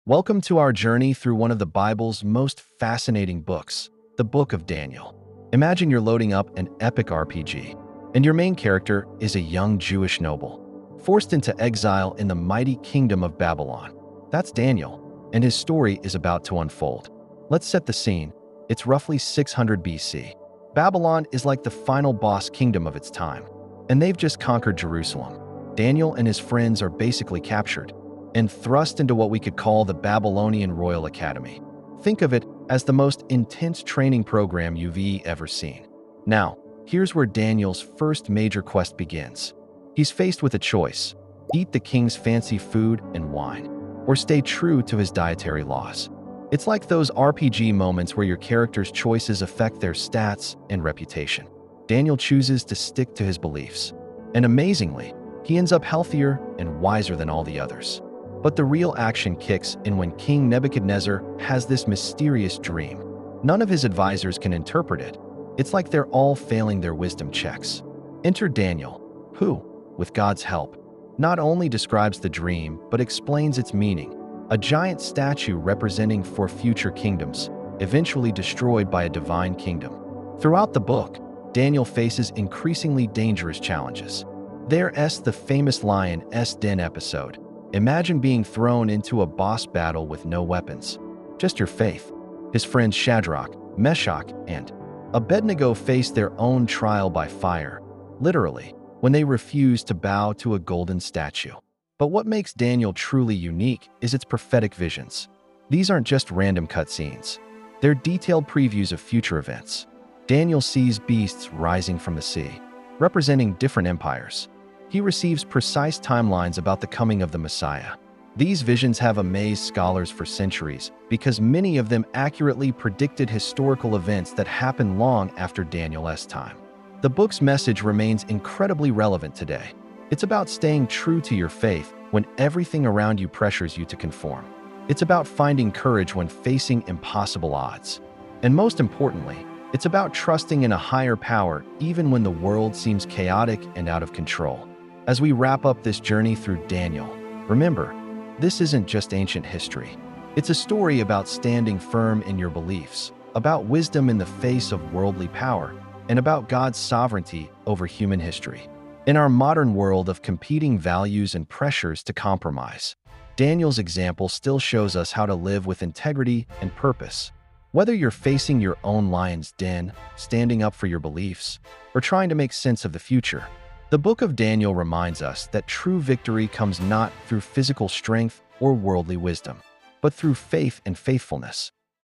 Welcome to our journey through one of the Bible's most fascinating books, the Book of Daniel. Imagine you're loading up an epic RPG, and your main character is a young Jewish noble, forced into exile in the mighty kingdom of Babylon. That's Daniel, and his story is about to unfold. Let's set the scene. It's roughly 600 BC. Babylon is like the final boss kingdom of its time, and they've just conquered Jerusalem. Daniel and his friends are basically captured and thrust into what we could call the Babylonian Royal Academy. Think of it as the most intense training program you've ever seen. Now, here's where Daniel's first major quest begins. He's faced with a choice: eat the king's fancy food and wine, or stay true to his dietary laws. It's like those RPG moments where your character's choices affect their stats and reputation. Daniel chooses to stick to his beliefs, and amazingly, he ends up healthier and wiser than all the others. But the real action kicks in when King Nebuchadnezzar has this mysterious dream. None of his advisors can interpret it. It's like they're all failing their wisdom checks. Enter Daniel, who, with God's help, not only describes the dream but explains its meaning. A giant statue representing four future kingdoms, eventually destroyed by a divine kingdom. Throughout the book, Daniel faces increasingly dangerous challenges. There's the famous lion's den episode. Imagine being thrown into a boss battle with no weapons, just your faith. His friends Shadrach, Meshach, and Abednego face their own trial by fire, literally, when they refuse to bow to a golden statue. But what makes Daniel truly unique is its prophetic visions. These aren't just random cutscenes. They're detailed previews of future events. Daniel sees beasts rising from the sea, representing different empires. He receives precise timelines about the coming of the Messiah. These visions have amazed scholars for centuries because many of them accurately predicted historical events that happened long after Daniel's time. The book's message remains incredibly relevant today. It's about staying true to your faith when everything around you pressures you to conform. It's about finding courage when facing impossible odds. And most importantly, it's about trusting in a higher power even when the world seems chaotic and out of control. As we wrap up this journey through Daniel, remember, this isn't just ancient history. It's a story about standing firm in your beliefs, about wisdom in the face of worldly power, and about God's sovereignty over human history. In our modern world of competing values and pressures to compromise, Daniel's example still shows us how to live with integrity and purpose. Whether you're facing your own lion's den, standing up for your beliefs, or trying to make sense of the future, the Book of Daniel reminds us that true victory comes not through physical strength or worldly wisdom, but through faith and faithfulness.